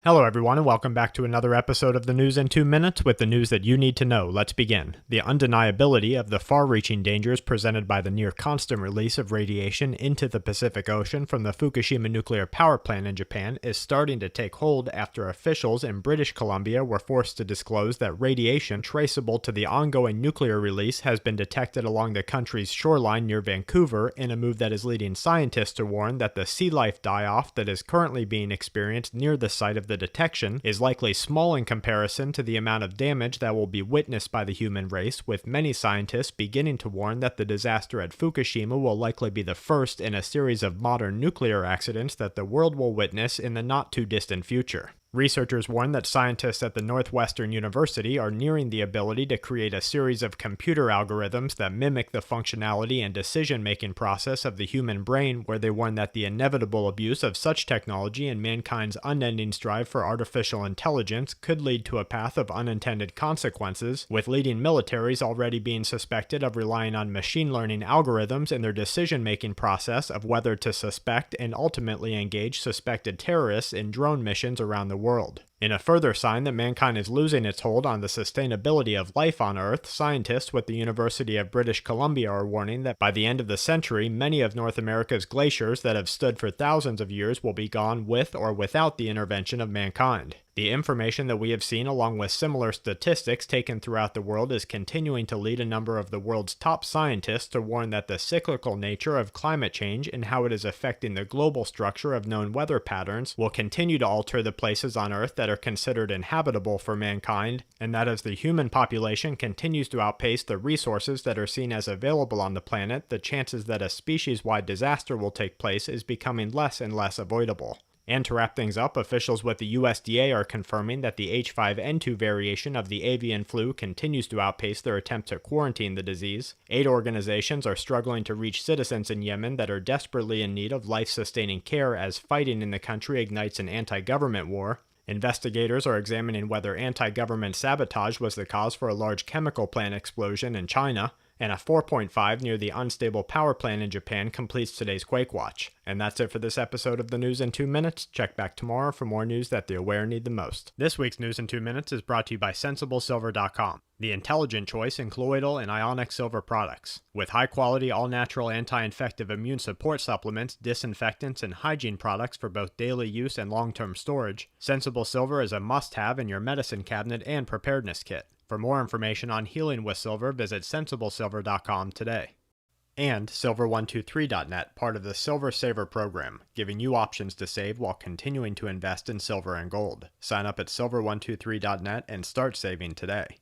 Hello everyone and welcome back to another episode of the News in 2 Minutes with the news that you need to know. Let's begin. The undeniability of the far-reaching dangers presented by the near-constant release of radiation into the Pacific Ocean from the Fukushima nuclear power plant in Japan is starting to take hold after officials in British Columbia were forced to disclose that radiation traceable to the ongoing nuclear release has been detected along the country's shoreline near Vancouver in a move that is leading scientists to warn that the sea life die-off that is currently being experienced near the site of the detection is likely small in comparison to the amount of damage that will be witnessed by the human race, with many scientists beginning to warn that the disaster at Fukushima will likely be the first in a series of modern nuclear accidents that the world will witness in the not-too-distant future. Researchers warn that scientists at the Northwestern University are nearing the ability to create a series of computer algorithms that mimic the functionality and decision-making process of the human brain, where they warn that the inevitable abuse of such technology and mankind's unending strive for artificial intelligence could lead to a path of unintended consequences, with leading militaries already being suspected of relying on machine learning algorithms in their decision-making process of whether to suspect and ultimately engage suspected terrorists in drone missions around the world. In a further sign that mankind is losing its hold on the sustainability of life on Earth, scientists with the University of British Columbia are warning that by the end of the century, many of North America's glaciers that have stood for thousands of years will be gone with or without the intervention of mankind. The information that we have seen, along with similar statistics taken throughout the world, is continuing to lead a number of the world's top scientists to warn that the cyclical nature of climate change and how it is affecting the global structure of known weather patterns will continue to alter the places on Earth that are considered inhabitable for mankind, and that as the human population continues to outpace the resources that are seen as available on the planet, the chances that a species-wide disaster will take place is becoming less and less avoidable. And to wrap things up, officials with the USDA are confirming that the H5N2 variation of the avian flu continues to outpace their attempt to quarantine the disease. Aid organizations are struggling to reach citizens in Yemen that are desperately in need of life-sustaining care as fighting in the country ignites an anti-government war. Investigators are examining whether anti-government sabotage was the cause for a large chemical plant explosion in China, and a 4.5 near the unstable power plant in Japan completes today's Quake Watch. And that's it for this episode of the News in 2 Minutes. Check back tomorrow for more news that the aware need the most. This week's News in 2 Minutes is brought to you by SensibleSilver.com, the intelligent choice in colloidal and ionic silver products. With high-quality, all-natural anti-infective immune support supplements, disinfectants, and hygiene products for both daily use and long-term storage, Sensible Silver is a must-have in your medicine cabinet and preparedness kit. For more information on healing with silver, visit SensibleSilver.com today. And Silver123.net, part of the Silver Saver program, giving you options to save while continuing to invest in silver and gold. Sign up at Silver123.net and start saving today.